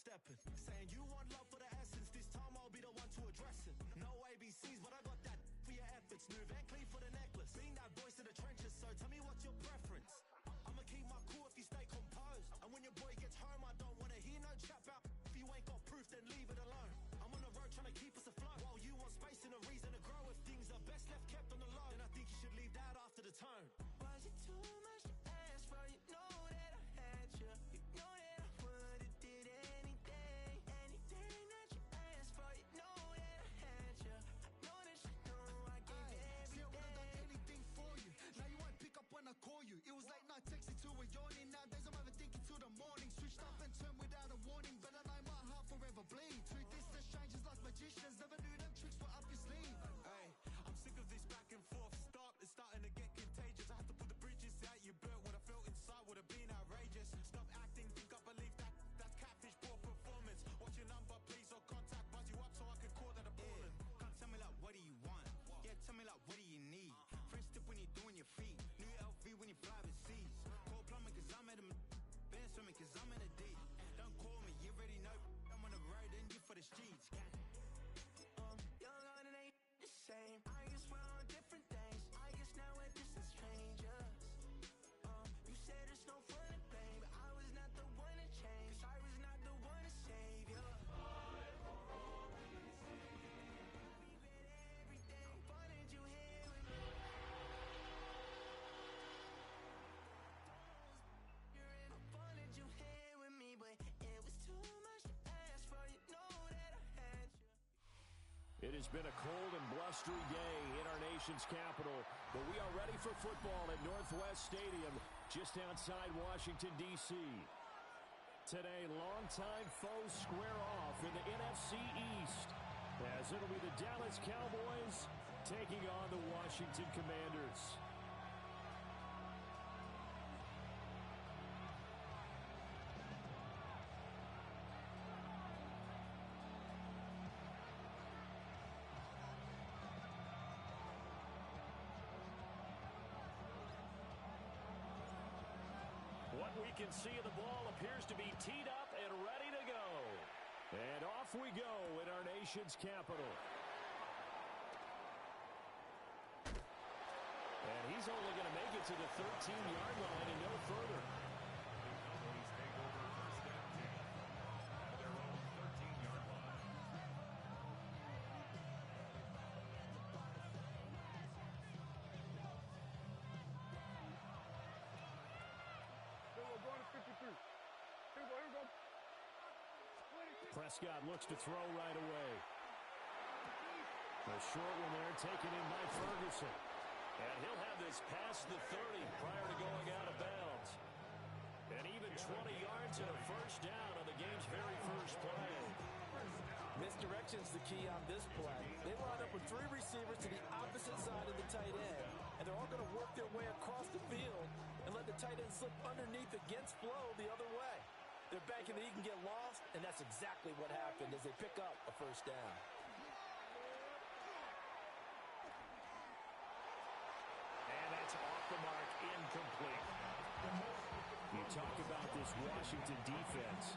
stepping. Saying you want love for the essence, this time I'll be the one to address it. No ABCs, but I got that for your efforts. New Van Cleef for the necklace. Being that voice in the trenches, so tell me what's your preference. I'ma keep my cool if you stay composed. And when your boy gets home, I don't wanna hear no chat about. If you ain't got proof, then leave it alone. I'm on the road trying to keep us afloat. While you want space and a reason to grow. If things are best left kept on the low, then I think you should leave that after the tone. Was it too much to ask for? You know that I had you. You know that I would've did anything. Anything that you asked for. You know that I had you. I know that you know I gave you everything. See, I would've done anything for you. Now you won't pick up when I call you. It was late night texting to a yawning. Nowadays I'm overthinking till the morning. Switched up and turned without a warning. But I know my heart forever bleed. Truth is the strangers like magicians. Never knew them tricks were up your sleeve. Hey, I'm sick of this back and forth. It's starting to get contagious. I have to put the bridges out you built. What I felt inside would have been outrageous. Stop acting, think I believe that. That's catfish, poor performance. What's your number, please, or contact. Buzz you up so I can call that a ballin'. Can't tell me like, what do you want? Yeah, tell me like, what do you need? French tip when you're doing your feet. New LV when you fly overseas. Call plumbing cause I'm at a band swimming cause I'm in a deep. Don't call me, you already know. I'm on the road and you for the streets. Young on and ain't the same. I guess we're on different things. I guess now we're distant strangers. You said it's no fun to blame, but I was not the one to change. 'Cause I was not the one to save you. We read everything. Wanted you here with me. You're in. I wanted you here with me, but it was too much to ask for. You know that I had you. It has been a cold and blustery day in our nation's capital, but we are ready for football at Northwest Stadium just outside Washington, D.C. Today, longtime foes square off in the NFC East, as it'll be the Dallas Cowboys taking on the Washington Commanders. What we can see of the ball appears to be teed up and ready to go. And off we go in our nation's capital. And he's only going to make it to the 13-yard line and no further. The Cowboys take over first and 10 at their own 13-yard line. Going to 53. Here we go. Prescott looks to throw right away. A short one there taken in by Ferguson. And he'll have this past the 30 prior to going out of bounds. And even 20 yards and a first down on the game's very first play. Misdirection's the key on this play. They line up with 3 receivers to the opposite side of the tight end, and they're all going to work their way across the field and let the tight end slip underneath against flow the other way. They're banking that he can get lost, and that's exactly what happened as they pick up a first down. And that's off the mark, incomplete. You talk about this Washington defense.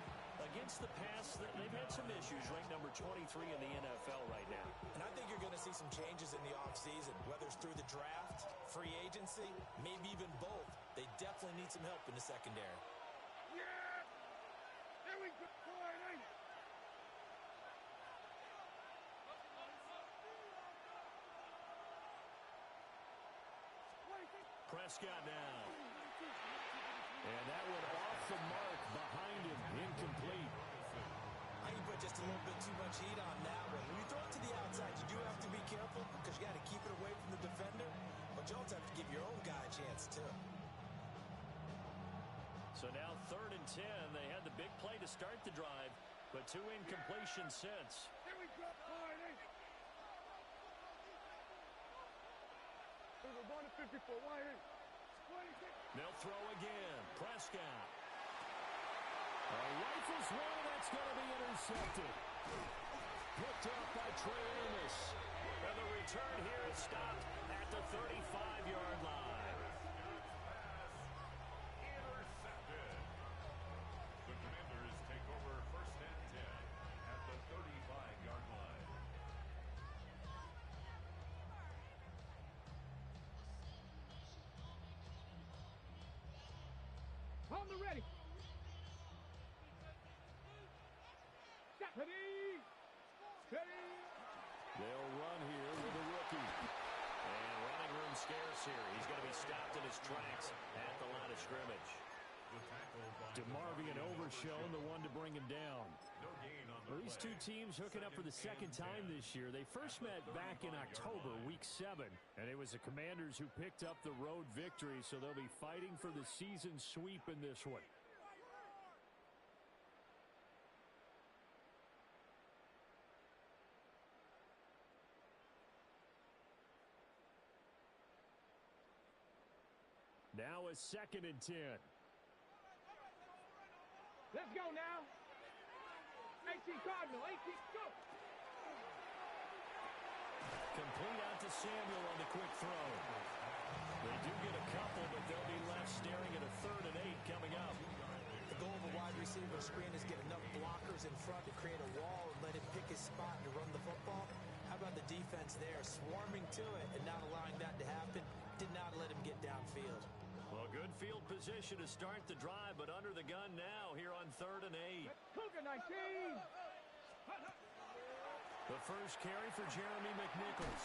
Against the pass, they've had some issues, ranked number 23 in the NFL right now. And I think you're going to see some changes in the offseason, whether it's through the draft, free agency, maybe even both. They definitely need some help in the secondary. Yeah! There we go. Prescott now. And that one off the mark behind him, incomplete. I think you put just a little bit too much heat on that one. When you throw it to the outside, you do have to be careful because you got to keep it away from the defender. But you also have to give your own guy a chance, too. So now 3rd and 10. They had the big play to start the drive, but 2 incompletions since. Here we go. We're going to 54. Why here? They'll throw again. Prescott. Rifles one, that's going to be intercepted. Picked up by Trey Amos. And the return here is stopped at the 35-yard line. Intercepted. The Commanders take over first and on the ready. Ready. Ready. They'll run here with a rookie. And running room scarce here. He's going to be stopped in his tracks at the line of scrimmage. DeMarvion Overshown, the one to bring him down. No gain on Well, these two teams hooking up for the second time this year. They first met back in October, week 7, and it was the Commanders who picked up the road victory, so they'll be fighting for the season sweep in this one. Now a 2nd and 10. Let's go now. 18 Cardinal, 18, go. Complete out to Samuel on the quick throw. They do get a couple, but they'll be left staring at a 3rd and 8 coming up. The goal of a wide receiver screen is get enough blockers in front to create a wall and let him pick his spot to run the football. How about the defense there, swarming to it and not allowing that to happen? Did not let him get downfield. Well, good field position to start the drive, but under the gun now here on 3rd and 8. Cougar 19. The first carry for Jeremy McNichols.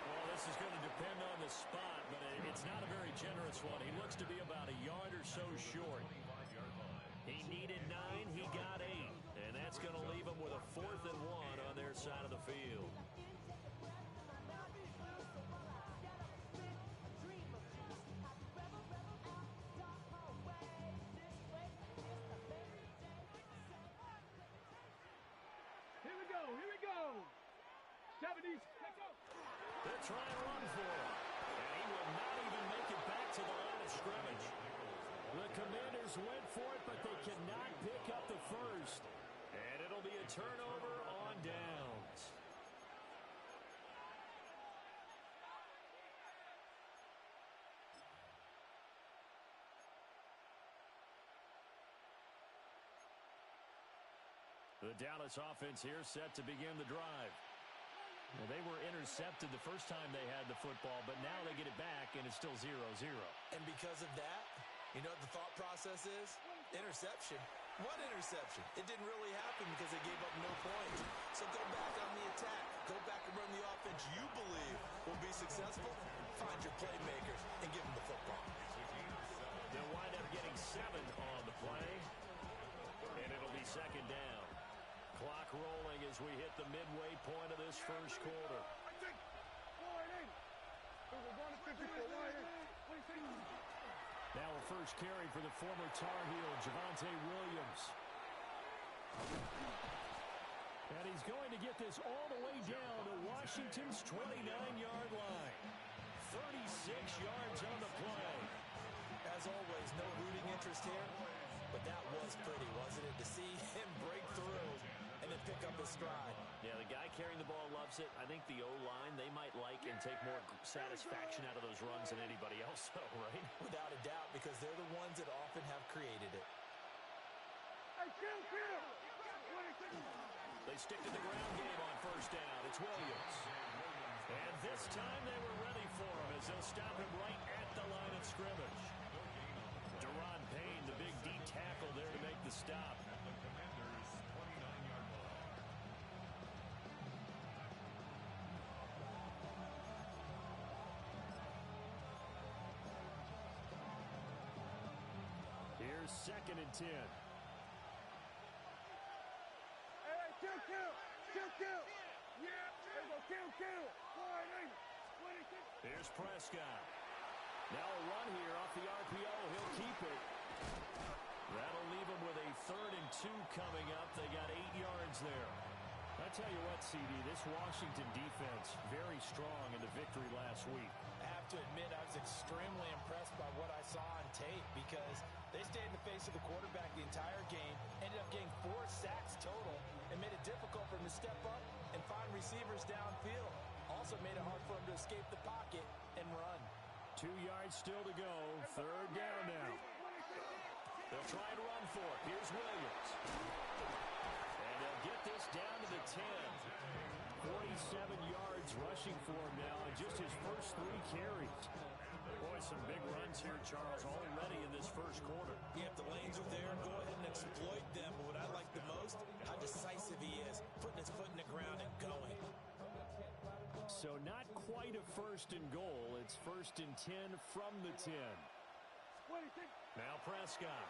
Well, this is going to depend on the spot, but it's not a very generous one. He looks to be about a yard or so short. He needed 9, he got 8, and that's going to leave him with a 4th and 1 on their side of the field. Here we go. 70s. Let's go. They'll try and run for it. And he will not even make it back to the line of scrimmage. The Commanders went for it, but they cannot pick up the first. And it'll be a turnover on downs. The Dallas offense here set to begin the drive. Well, they were intercepted the first time they had the football, but now they get it back, and it's still 0-0. And because of that, you know what the thought process is? Interception. What interception? It didn't really happen because they gave up no points. So go back on the attack. Go back and run the offense you believe will be successful. Find your playmakers and give them the football. They'll wind up getting 7 on the play, and it'll be 2nd down. Clock rolling as we hit the midway point of this first quarter. Now a first carry for the former Tar Heel, Javonte Williams. And he's going to get this all the way down to Washington's 29-yard line. 36 yards on the play. As always, no rooting interest here, but that was pretty, wasn't it? To see him break through and then pick up his stride. Yeah, the guy carrying the ball loves it. I think the O-line, they might like and take more satisfaction out of those runs than anybody else, though, right? Without a doubt, because they're the ones that often have created it. Hey, kill. They stick to the ground game on first down. It's Williams. And this time they were ready for him as they'll stop him right at the line of scrimmage. Deron Payne, the big D tackle there to make the stop. Here's 2nd and 10. Hey, kill. Yeah, there we go, kill. 4-8. Here's Prescott. Now a run here off the RPO. He'll keep it. That'll leave him with a 3rd and 2 coming up. They got 8 yards there. I tell you what, CD, this Washington defense, very strong in the victory last week. I have to admit, I was extremely impressed by what I saw on tape because they stayed in the face of the quarterback the entire game, ended up getting 4 sacks total, and made it difficult for him to step up and find receivers downfield. Also made it hard for him to escape the pocket and run. 2 yards still to go. 3rd down now. They'll try and run for it. Here's Williams. And they'll get this down to the 10. 47 yards rushing for him now in just his first 3 carries. Boy, some big runs here, Charles, already in this first quarter. Yeah, if the lanes are there, go ahead and exploit them. But what I like the most, how decisive he is, putting his foot in the ground and going. So not quite a first and goal. It's first and 10 from the 10. Now Prescott.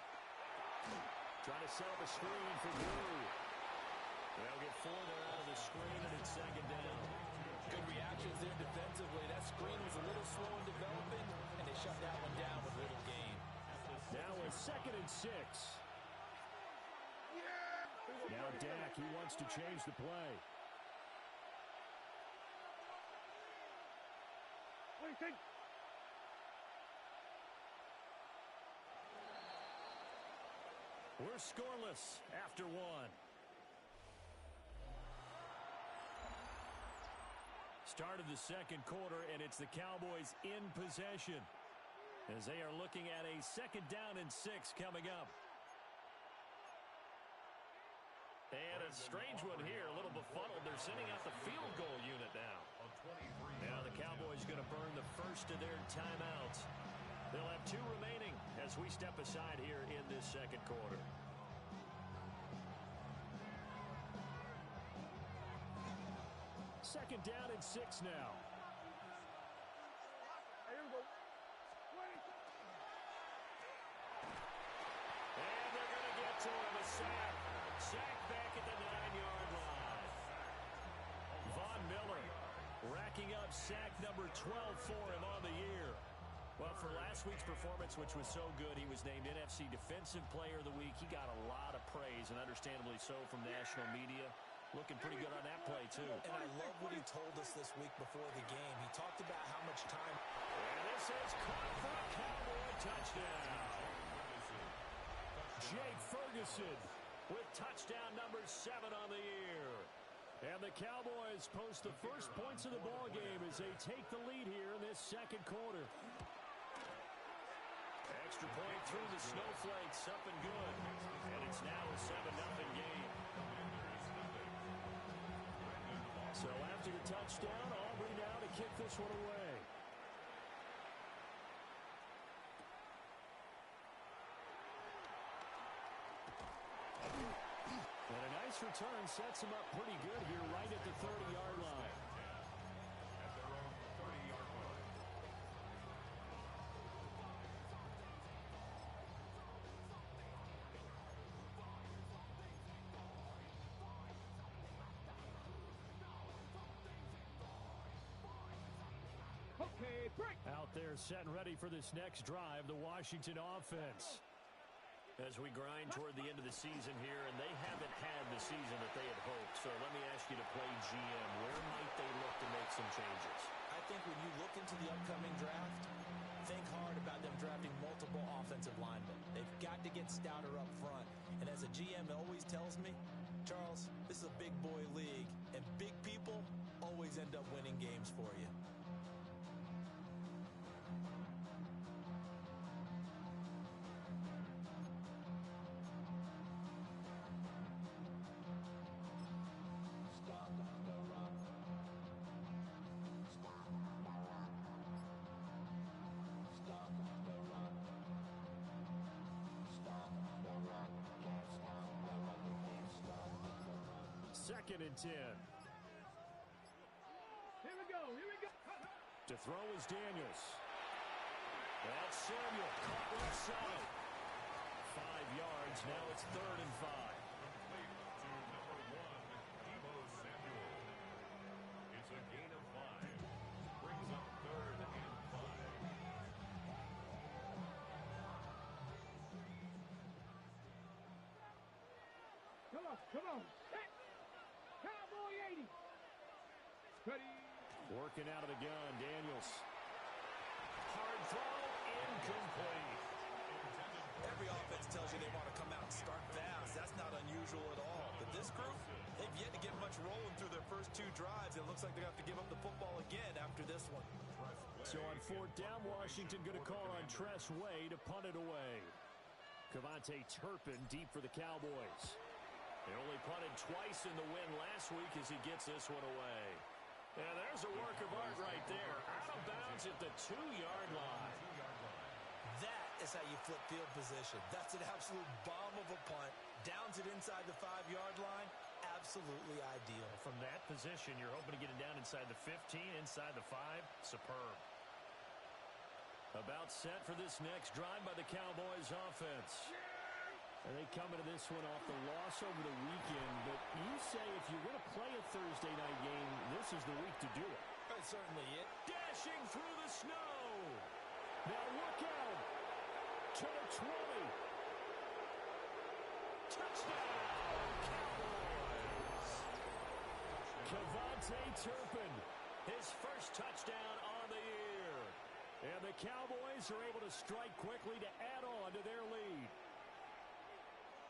Trying to set up a screen for Drew. They'll get 4 there out of the screen, and it's second down. Good reactions there defensively. That screen was a little slow in developing, and they shut that one down with little gain. Now a second and 6. Now Dak, he wants to change the play. We're scoreless after 1. Start of the second quarter, and it's the Cowboys in possession as they are looking at a second down and 6 coming up. And a strange one here, a little befuddled. They're sending out the field goal unit now. Now the Cowboys going to burn the first of their timeouts. They'll have 2 remaining as we step aside here in this second quarter. Second down and 6 now. And they're going to get to him. A sack. Sack back at the 9-yard line. Von Miller racking up sack number 12 for him on the year. Well, for last week's performance, which was so good, he was named NFC Defensive Player of the Week. He got a lot of praise, and understandably so, from national media. Looking pretty good on that play, too. And I love what he told us this week before the game. He talked about how much time. And this is caught for a Cowboy touchdown. Jake Ferguson with touchdown number 7 on the year. And the Cowboys post the first points of the ball game as they take the lead here in this second quarter. Extra point through the snowflakes, up and good. And it's now a 7-0 game. So after the touchdown, Aubrey now to kick this one away. And a nice return sets him up pretty good here right at the 30-yard line. At their own 30-yard line. Okay, break. Out there set and ready for this next drive, the Washington offense. As we grind toward the end of the season here, and they haven't had the season that they had hoped. So let me ask you to play GM. Where might they look to make some changes? I think when you look into the upcoming draft, think hard about them drafting multiple offensive linemen. They've got to get stouter up front. And as a GM always tells me, Charles, this is a big boy league, and big people always end up winning games for you. Second and 10. Here we go. To throw is Daniels. That's Samuel. Caught left side. 5 yards. Now it's 3rd and 5. Complete to number 1, Deebo Samuel. It's a gain of 5. Brings up 3rd and 5. Come on. Set. Cowboy 80. Ready. Working out of the gun, Daniels. Hard throw, incomplete. Every offense tells you they want to come out and start fast. That's not unusual at all. But this group, they've yet to get much rolling through their first 2 drives. It looks like they have to give up the football again after this one. So on 4th down, Washington going to call on Tress Way to punt it away. Cavante Turpin deep for the Cowboys. They only punted twice in the win last week as he gets this one away. And there's a work of art right there. Out of bounds at the 2-yard line. That is how you flip field position. That's an absolute bomb of a punt. Downs it inside the 5-yard line. Absolutely ideal. From that position, you're hoping to get it down inside the 15, inside the 5. Superb. About set for this next drive by the Cowboys offense. And they come into this one off the loss over the weekend. But you say if you're going to play a Thursday night game, this is the week to do it. That's certainly it. Dashing through the snow. Now look out. To the 20. Touchdown, Cowboys. Kevontae Turpin, his first touchdown on the year. And the Cowboys are able to strike quickly to add on to their lead.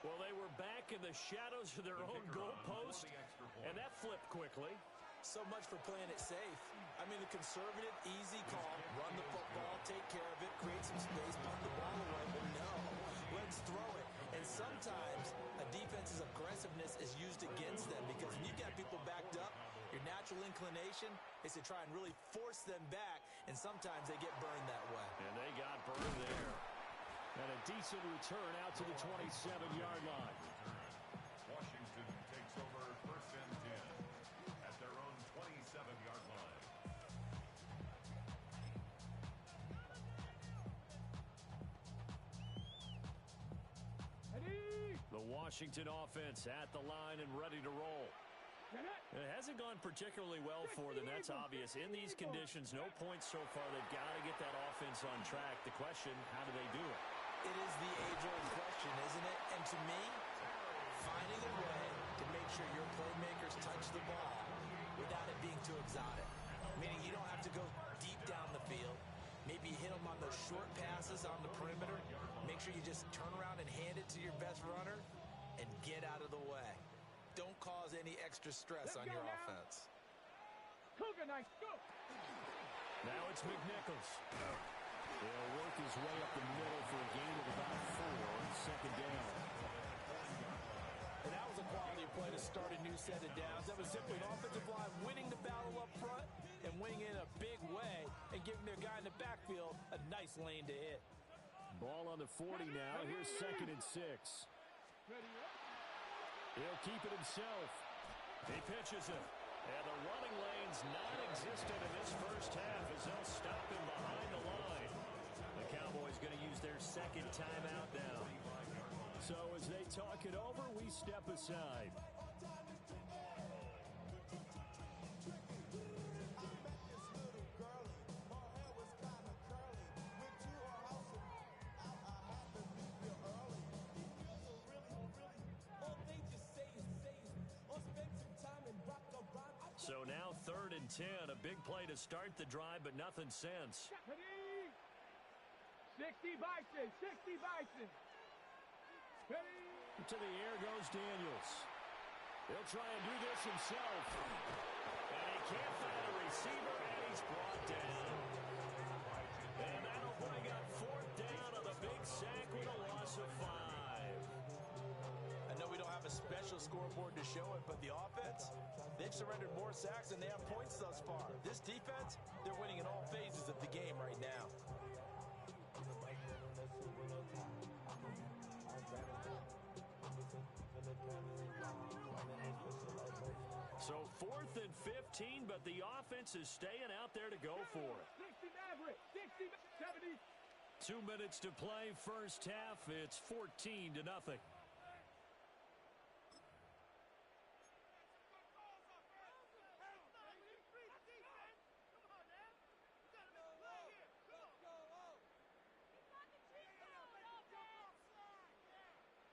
Well, they were back in the shadows of their own goalpost, and that flipped quickly. So much for playing it safe. I mean, the conservative, easy call, run the football, take care of it, create some space, punt the ball away, but no, let's throw it. And sometimes a defense's aggressiveness is used against them because when you've got people backed up, your natural inclination is to try and really force them back, and sometimes they get burned that way. And they got burned there. And a decent return out to the 27-yard line. Washington takes over 1st and 10 at their own 27-yard line. The Washington offense at the line and ready to roll. It hasn't gone particularly well for them. That's obvious. In these conditions, no points so far. They've got to get that offense on track. The question, how do they do it? It is the age-old question, isn't it? And to me, finding a way to make sure your playmakers touch the ball without it being too exotic. Meaning you don't have to go deep down the field. Maybe you hit them on those short passes on the perimeter. Make sure you just turn around and hand it to your best runner and get out of the way. Don't cause any extra stress on your offense. Cougar nice, go! Now it's McNichols. He'll work his way up the middle for a gain of about 4 on 2nd down. And that was a quality play to start a new set of downs. That was simply an offensive line winning the battle up front and winning in a big way and giving their guy in the backfield a nice lane to hit. Ball on the 40 now. Here's 2nd and 6. He'll keep it himself. He pitches it. And the running lane's non-existent in this first half as they'll stop him behind the line. The Cowboys going to use their 2nd timeout now. So as they talk it over, we step aside. So now 3rd and 10, a big play to start the drive, but nothing since. 60 Bison, 60 Bison. To the air goes Daniels. He'll try and do this himself. And he can't find a receiver, and he's brought down. And that'll bring up 4th down on the big sack with a loss of 5. I know we don't have a special scoreboard to show it, but the offense, they've surrendered more sacks than they have points thus far. This defense, they're winning in all phases of the game right now. So 4th and 15, but the offense is staying out there to go for it. 60 Maverick, 60, 70. 2 minutes to play, first half. It's 14-0.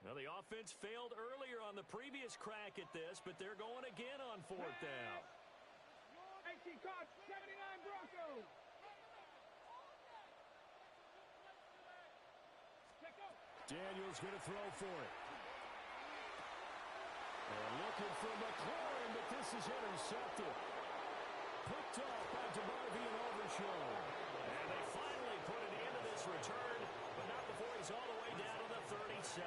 Well, the offense failed earlier on the previous crack at this, but they're going again on 4th down. 18 card, 79 Broncos. Daniels going to throw for it. They're looking for McLaurin, but this is intercepted. Picked off by DeMarvie and Overshow. And they finally put an end to this return, but not before he's all the way down to the 37.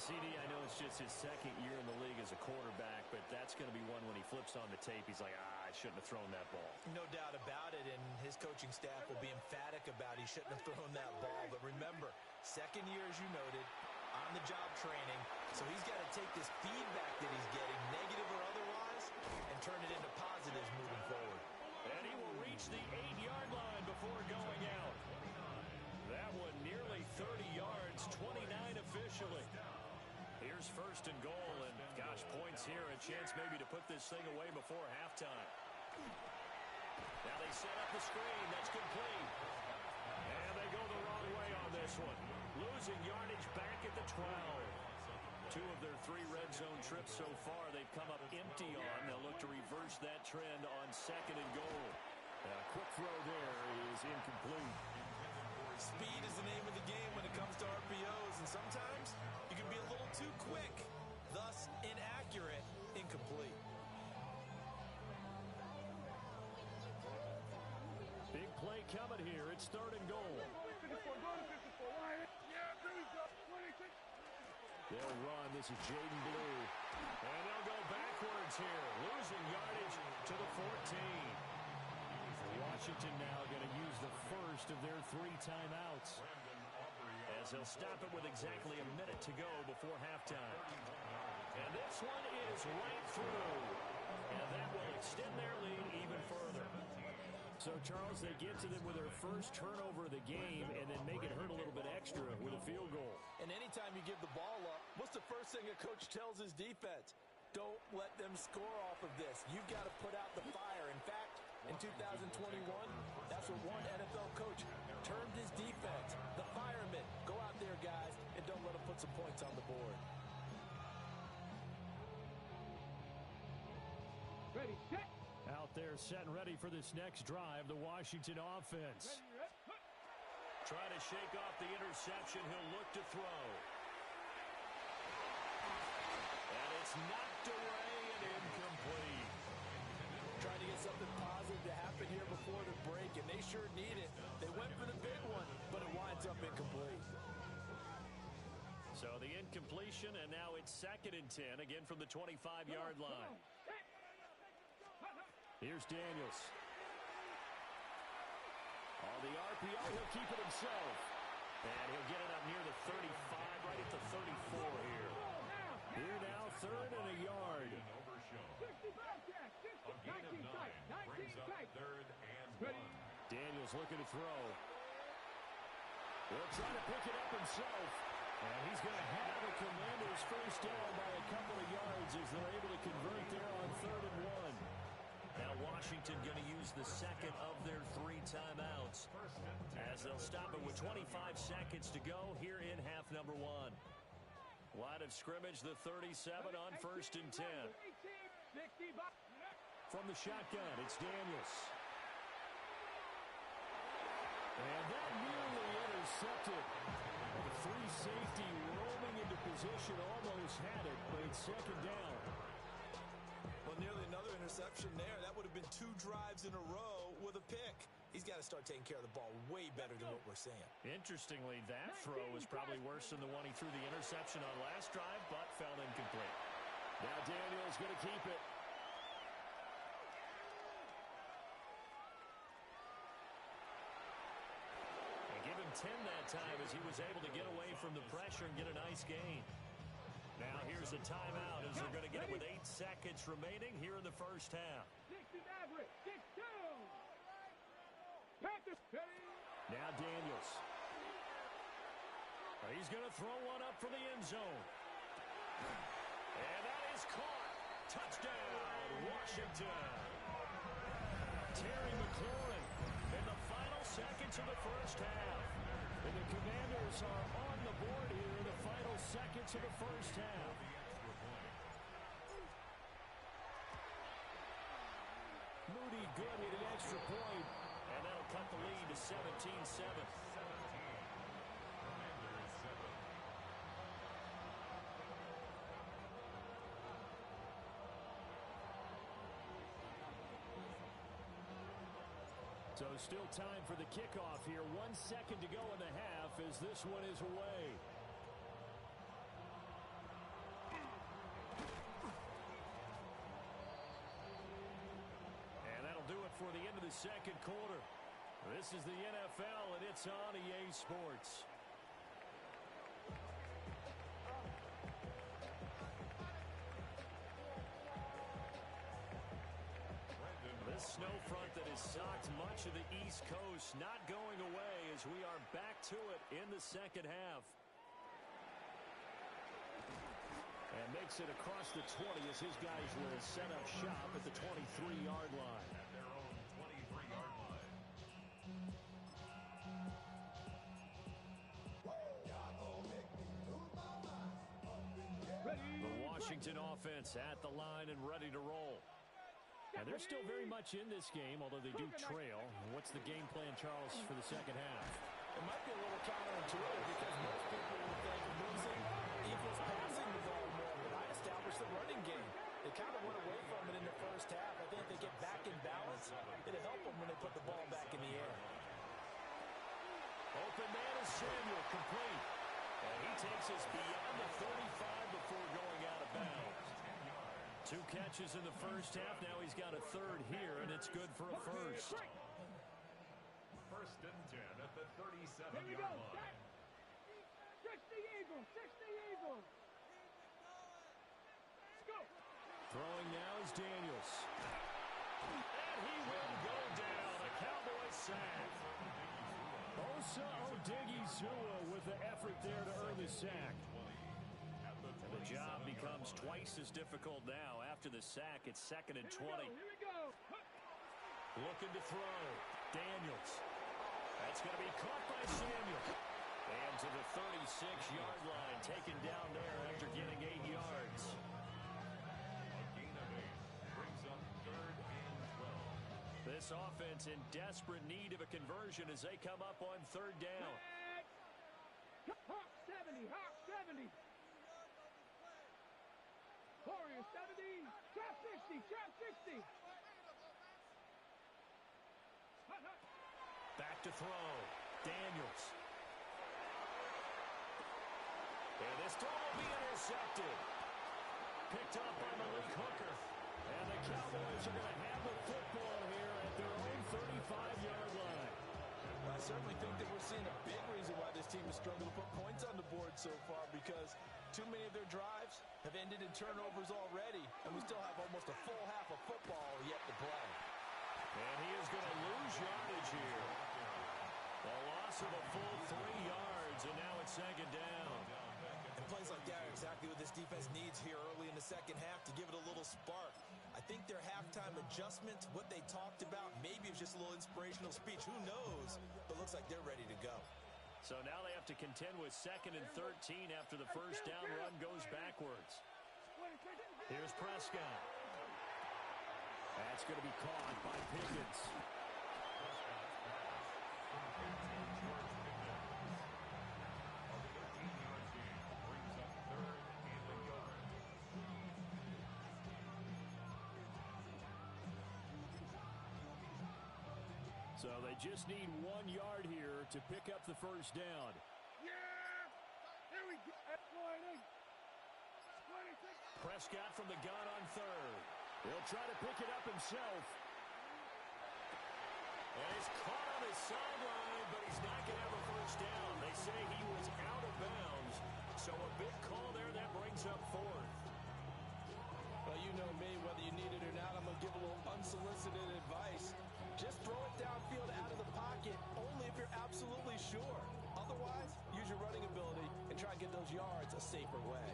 CD, I know it's just his 2nd year in the league as a quarterback, but that's going to be one when he flips on the tape. He's like, I shouldn't have thrown that ball. No doubt about it, and his coaching staff will be emphatic about he shouldn't have thrown that ball. But remember, second year, as you noted, on-the-job training, so he's got to take this feedback that he's getting, negative or otherwise, and turn it into positives moving forward. And he will reach the 8-yard line before going out. That one nearly 30 yards, 29 officially. Here's first and goal, and gosh, points here, a chance maybe to put this thing away before halftime. Now they set up the screen, that's complete. And they go the wrong way on this one. Losing yardage back at the 12. 2 of their 3 red zone trips so far they've come up empty on. They'll look to reverse that trend on second and goal. A quick throw there is incomplete. Speed is the name of the game when it comes to RPOs, and sometimes you can be a little too quick, thus inaccurate, incomplete. Big play coming here. It's third and goal. 54, go to 54. Yeah, there we go. 26. They'll run. This is Jaden Blue. And they'll go backwards here. Losing yardage to the 14. Washington now going to use the first of their 3 timeouts, as they'll stop it with exactly a minute to go before halftime. And this one is right through. And that will extend their lead even further. So, Charles, they get to them with their first turnover of the game and then make it hurt a little bit extra with a field goal. And anytime you give the ball up, what's the first thing a coach tells his defense? Don't let them score off of this. You've got to put out the fire. In fact, in 2021, that's what one NFL coach termed his defense, the firemen. Go out there, guys, and don't let them put some points on the board. Ready, set. Out there set and ready for this next drive, the Washington offense. Try to shake off the interception. He'll look to throw. And it's knocked away and incomplete. Trying to get something positive to happen here before the break, and they sure need it. They went for the big one, but it winds up incomplete. So the incompletion, and now it's 2nd and 10, again from the 25-yard line. Here's Daniels. On the RPO, he'll keep it himself. And he'll get it up near the 35, right at the 34 here. Here now, 3rd and a yard. 19 tight. 19 tight. Daniels looking to throw. He'll try to pick it up himself. And he's going to have the Commanders first down by a couple of yards as they're able to convert there on 3rd and 1. Now Washington going to use the second of their 3 timeouts as they'll stop it with 25 seconds to go here in half number 1. Line of scrimmage, the 37 on 1st and 10. From the shotgun, it's Daniels. And that nearly intercepted. The free safety roaming into position, almost had it, but it's 2nd down. Well, nearly another interception there. That would have been 2 drives in a row with a pick. He's got to start taking care of the ball way better than what we're seeing. Interestingly, that throw was probably worse than the one he threw the interception on last drive, but fell incomplete. Now Daniels going to keep it. And give him 10 that time as he was able to get away from the pressure and get a nice gain. Now here's a timeout as they're going to get it with 8 seconds remaining here in the first half. 6 average. 6-2. Now Daniels. He's going to throw one up for the end zone. And that is caught. Touchdown, Washington. Terry McLaurin in the final seconds of the first half. And the Commanders are on the board here in the final seconds of the first half. Moody good with an extra point. And that'll cut the lead to 17-7. So still time for the kickoff here. 1 second to go in the half as this one is away. the second quarter. This is the NFL, and it's on EA Sports. This snow front that has socked much of the East Coast not going away as we are back to it in the second half. And makes it across the 20 as his guys will set up shop at the 23-yard line. At their own 23-yard line. The Washington offense at the line and ready to roll. And they're still very much in this game, although they do trail. What's the game plan, Charles, for the second half? It might be a little counterintuitive because most people would think losing equals passing the ball more, but I established the running game. They kind of went away from it in the first half. I think if they get back in balance, it'll help them when they put the ball back in the air. Open man is Samuel, complete. And he takes us beyond the 35 before going out of bounds. 2 catches in the first half. Now he's got a third here, and it's good for a first. First and 10 at the 37-yard line. Stretch the eagle. Stretch the eagle. Let's go. Throwing now is Daniels. And he will go down. A Cowboys sack. Osa Odigizua with the effort there to earn the sack. And the job becomes twice as difficult now. After the sack, it's 2nd and 20. Here we go. Looking to throw. Daniels. That's going to be caught by Samuel. And to the 36-yard line, taken down there after getting 8 yards. A gain of 8 brings up 3rd and 12. This offense in desperate need of a conversion as they come up on 3rd down. Hawk 70. Hawk 70. Warrior 70. Trap 60. Trap 60. Hut, hut. Back to throw. Daniels. And this throw will be intercepted. Picked up by Malik Hooker. And the Cowboys are going to have the football here at their own 35-yard line. I certainly think that we're seeing a big reason why this team has struggled to put points on the board so far, because too many of their drives have ended in turnovers already, and we still have almost a full half of football yet to play. And he is going to lose yardage here. A loss of a full 3 yards, and now it's 2nd down. And plays like that are exactly what this defense needs here early in the second half to give it a little spark. I think their halftime adjustment, what they talked about, maybe it was just a little inspirational speech. Who knows? But looks like they're ready to go. So now they have to contend with 2nd and 13 after the first down run goes backwards. Here's Prescott. That's going to be caught by Pickens. So they just need 1 yard here to pick up the first down. Yeah. There we go. That's 20. 26. Prescott from the gun on 3rd. He'll try to pick it up himself. And he's caught on his sideline, but he's not going to have a first down. They say he was out of bounds. So a big call there that brings up 4th. Well, you know me, whether you need it or not, I'm going to give a little unsolicited advice. Just throw it downfield out of the pocket, only if you're absolutely sure. Otherwise, use your running ability and try and get those yards a safer way.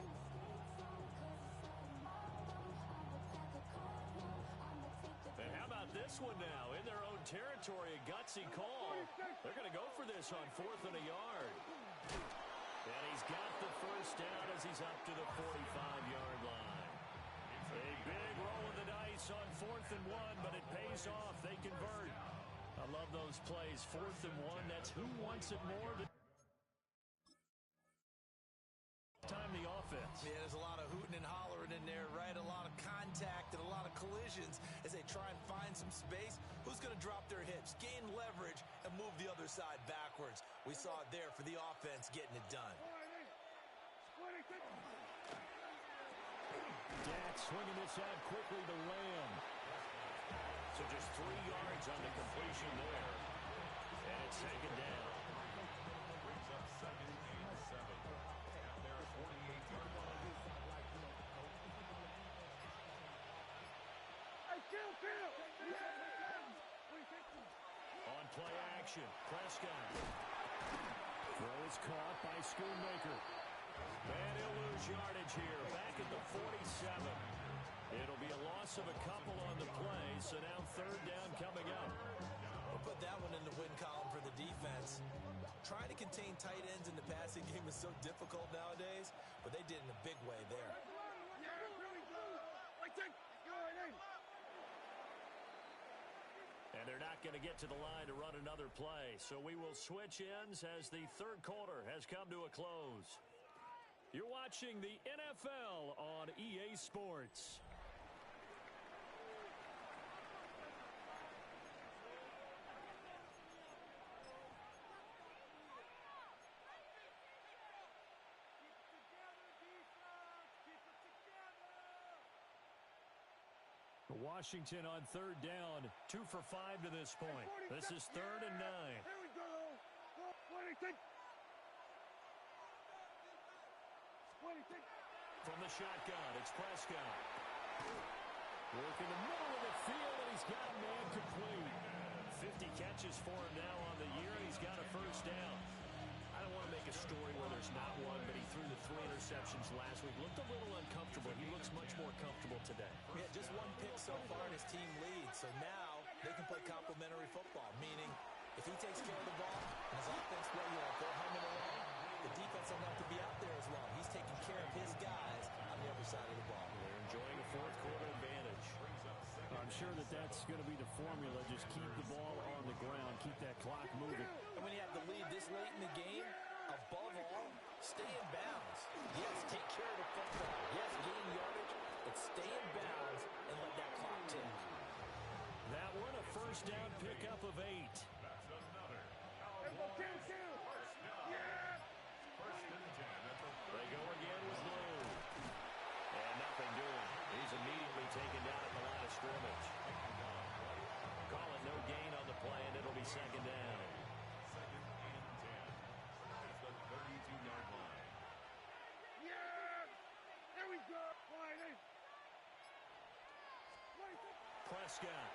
And how about this one now? In their own territory, a gutsy call. They're going to go for this on 4th and a yard. And he's got the first down as he's up to the 45-yard line. A big roll of the dice on 4th and 1, but it pays off. They convert. I love those plays. 4th and 1, that's who wants it more. Time the offense. Yeah, there's a lot of hooting and hollering in there, right? A lot of contact and a lot of collisions as they try and find some space. Who's going to drop their hips, gain leverage, and move the other side backwards? We saw it there for the offense getting it done. Dak swinging this out quickly to Lamb. So just 3 yards on the completion there. And it's second down. Brings up second and 7 at their 48-yard line. Hey, kill! On play action, Prescott. Throw is caught by Schoonmaker. And he'll lose yardage here, back at the 47. It'll be a loss of a couple on the play, so now third down coming up. We'll put that one in the win column for the defense. Trying to contain tight ends in the passing game is so difficult nowadays, but they did in a big way there. And they're not going to get to the line to run another play, so we will switch ends as the third quarter has come to a close. You're watching the NFL on EA Sports. Washington on third down, 2 for 5 to this point. This is 3rd and 9. Here we go. 26. From the shotgun, it's Prescott. Working the middle of the field, and he's got a man complete. 50 catches for him now on the year, and he's got a first down. I don't want to make a story where there's not one, but he threw the 3 interceptions last week. Looked a little uncomfortable. He looks much more comfortable today. Yeah, just 1 pick so far and his team leads. So now they can play complementary football, meaning if he takes care of the ball and his offense, well, they're humming along. The defense doesn't have to be out there as well. He's taking care of his guys on the other side of the ball. They're enjoying a fourth quarter advantage. I'm sure that's going to be the formula. Just keep the ball on the ground. Keep that clock moving. And when you have the lead this late in the game, above all, stay in bounds. Yes, take care of the football. Yes, gain yardage, but stay in bounds and let that clock tick. That one, a first down pickup of 8. That's another. Cowboys. First and 10 at the They go again with Blue. And nothing doing. He's immediately taken down at the line of scrimmage. Call it no gain on the play, and it'll be second down. second and 10 at the 32-yard line. There we go. Prescott.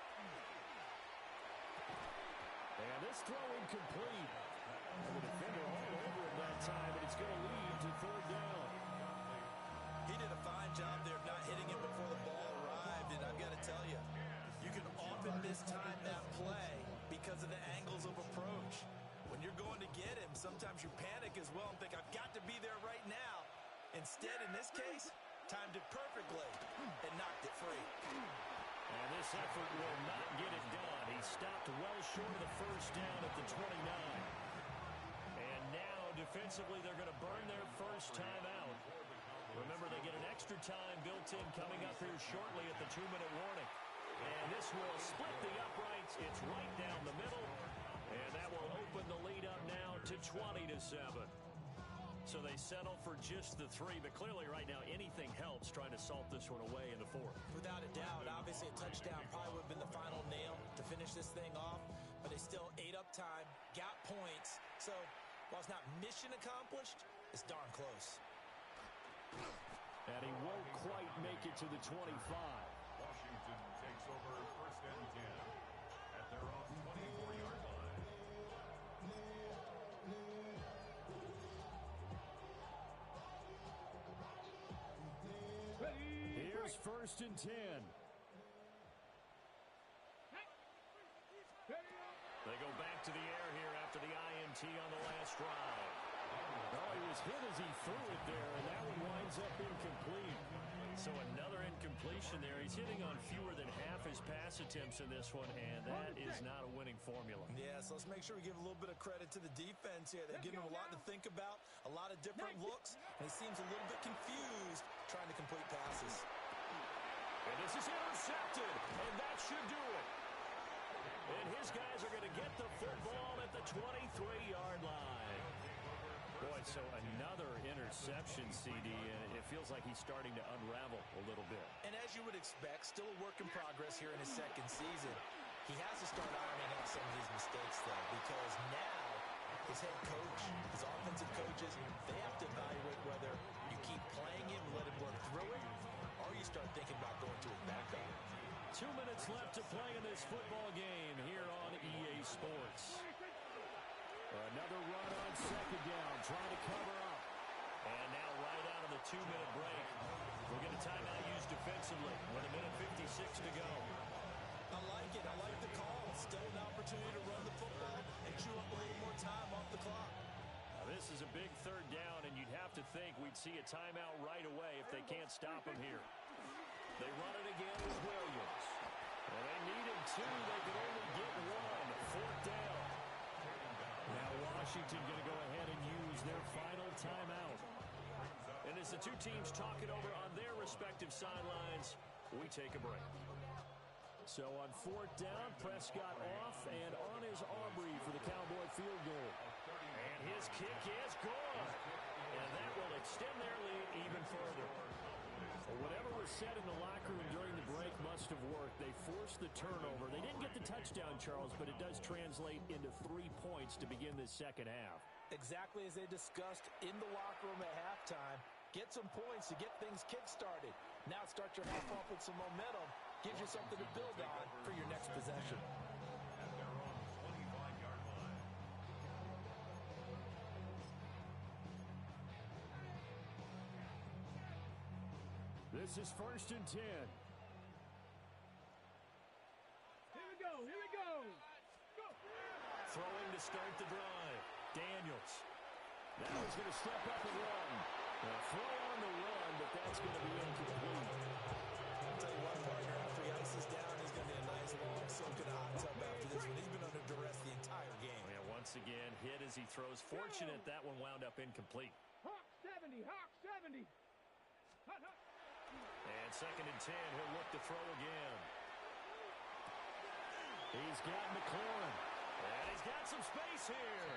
And this throw incomplete. The defender all over him that time, and it's going to lead to third down. He did a fine job there of not hitting him before the ball arrived, and I've got to tell you, you can often mistime that play because of the angles of approach. When you're going to get him, sometimes you panic as well and think, I've got to be there right now. Instead, in this case, timed it perfectly and knocked it free. And this effort will not get it done. He stopped well short of the first down at the 29. And now, defensively, they're going to burn their first time out. Remember, they get an extra time built in coming up here shortly at the 2-minute warning. And this will split the uprights. It's right down the middle. And that will open the lead up now to 20-7. So they settle for just the 3, but clearly right now anything helps trying to salt this one away in the 4th. Without a doubt, obviously a touchdown probably would have been the final nail to finish this thing off, but they still ate up time, got points. So while it's not mission accomplished, it's darn close. And he won't quite make it to the 25. Washington takes over first and 10 at their own 24-yard line. Here's first and 10. They go back to the air here after the INT on the last drive. Oh, he was hit as he threw it there, and that one winds up incomplete. So another incompletion there. He's hitting on fewer than half his pass attempts in this one, and that is not a winning formula. Yeah, so let's make sure we give a little bit of credit to the defense here. They're giving him a lot to think about, a lot of different looks, and he seems a little bit confused trying to complete passes. And this is intercepted, and that should do it. And his guys are going to get the football at the 23-yard line. Boy, Boy, so another interception, CD, and it feels like he's starting to unravel a little bit. And as you would expect, still a work in progress here in his second season. He has to start ironing out some of these mistakes, though, because now his head coach, his offensive coaches, they have to evaluate whether you keep playing him, let him work through it, or you start thinking about going to his backup. 2 minutes left to play in this football game here on EA Sports. Another run on second down, trying to cover up. And now right out of the 2-minute break, we'll get a timeout used defensively with 1:56 to go. I like it. I like the call. Still an opportunity to run the football and chew up a little more time off the clock. Now, this is a big third down, and you'd have to think we'd see a timeout right away if they can't stop him here. They run it again with Williams. And they needed two. They could only get one. Fourth down. Now Washington going to go ahead and use their final timeout. And as the two teams talk it over on their respective sidelines, we take a break. So on fourth down, Prescott off, and on is Aubrey for the Cowboy field goal. And his kick is good. And that will extend their lead even further. Well, whatever was said in the locker room during the break must have worked. They forced the turnover. They didn't get the touchdown, Charles, but it does translate into 3 points to begin this second half. Exactly as they discussed in the locker room at halftime. Get some points to get things kick-started. Now start your half off with some momentum. Gives you something to build on for your next possession. At their own 25-yard line. This is 1st and 10. Here we go. Here we go. Go. Throwing to start the drive. Daniels. Now he's going to step up and run. A throw on the run, but that's going to be incomplete. I'll tell you what, partner, after he ices down, he's going to be a nice long soak in a hot tub after this one. He's been under duress the entire game. Yeah, once again, hit as he throws. Fortunate that one wound up incomplete. Hawk 70. Hawk 70. Hot, hot. And 2nd and 10, he'll look to throw again. He's got McLaurin. And he's got some space here.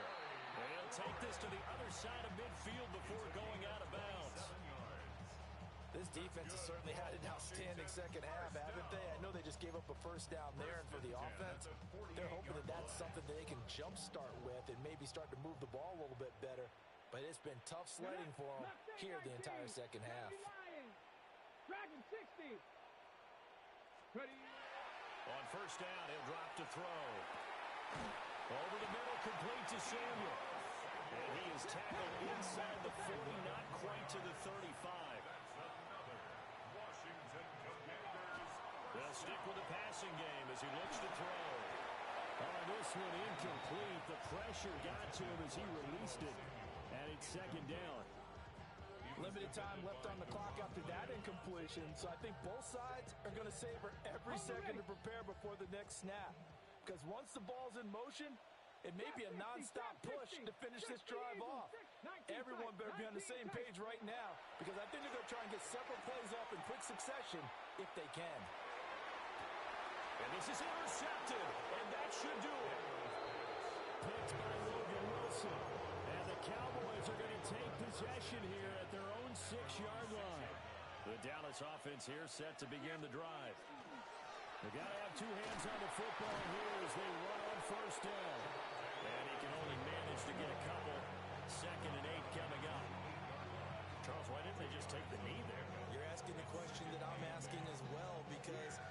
And he'll take this to the other side of midfield before going out of bounds. This defense has certainly had an outstanding second half, haven't they? I know they just gave up a first down there, and for the offense, they're hoping that that's something that they can jumpstart with and maybe start to move the ball a little bit better. But it's been tough sledding for them here the entire second half. Dragon 60. Ready. On first down, he'll drop to throw. Over the middle, complete to Samuel. And he is tackled inside the 40, not quite to the 35. Washington Commanders. They'll stick with the passing game as he looks to throw. Oh, this one incomplete. The pressure got to him as he released it. And it's 2nd down. Limited time left on the clock after that incompletion, so I think both sides are going to savor every second to prepare before the next snap. Because once the ball's in motion, it may be a non-stop push to finish this drive off. Everyone better be on the same page right now, because I think they're going to try and get several plays off in quick succession if they can. And this is intercepted, and that should do it. Picked by Logan Wilson. And the Cowboys are going to take possession here at their own 6-yard line. The Dallas offense here set to begin the drive. They got to have two hands on the football here as they run on first down. And he can only manage to get a couple. 2nd and 8 coming up. Charles, why didn't they just take the knee there? You're asking the question that I'm asking as well, because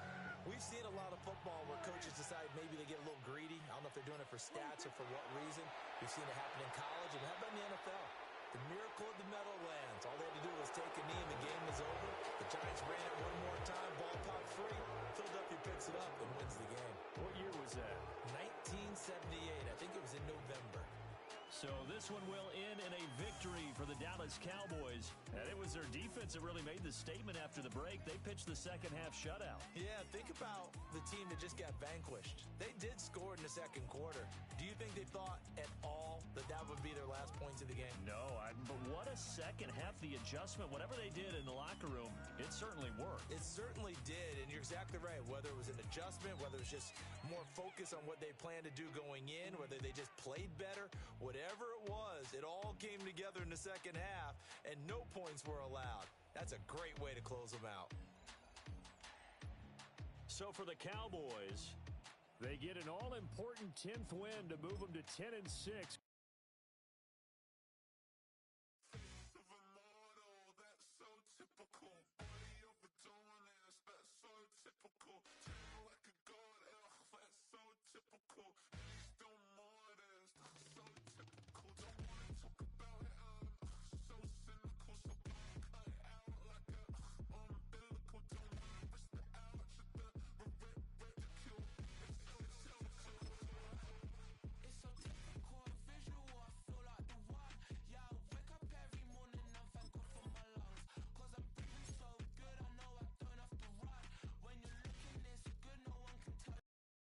we've seen a lot of football where coaches decide maybe they get a little greedy. I don't know if they're doing it for stats or for what reason. We've seen it happen in college, and how about in the NFL? The miracle of the Meadowlands. All they had to do was take a knee, and the game was over. The Giants ran it one more time, ball popped free. Philadelphia picks it up and wins the game. What year was that? 1978. I think it was in November. So this one will end in a victory for the Dallas Cowboys. And it was their defense that really made the statement after the break. They pitched the second half shutout. Yeah, think about the team that just got vanquished. They did score in the second quarter. Do you think they thought at all that that would be their last points of the game? No, but what a second half. The adjustment, whatever they did in the locker room, it certainly worked. It certainly did, and you're exactly exactly right. Whether it was an adjustment, whether it was just more focus on what they planned to do going in, whether they just played better, whatever it was, it all came together in the second half, and no points were allowed. That's a great way to close them out. So for the Cowboys, they get an all-important 10th win to move them to 10-6. Typical, body overdoing it, that's so typical.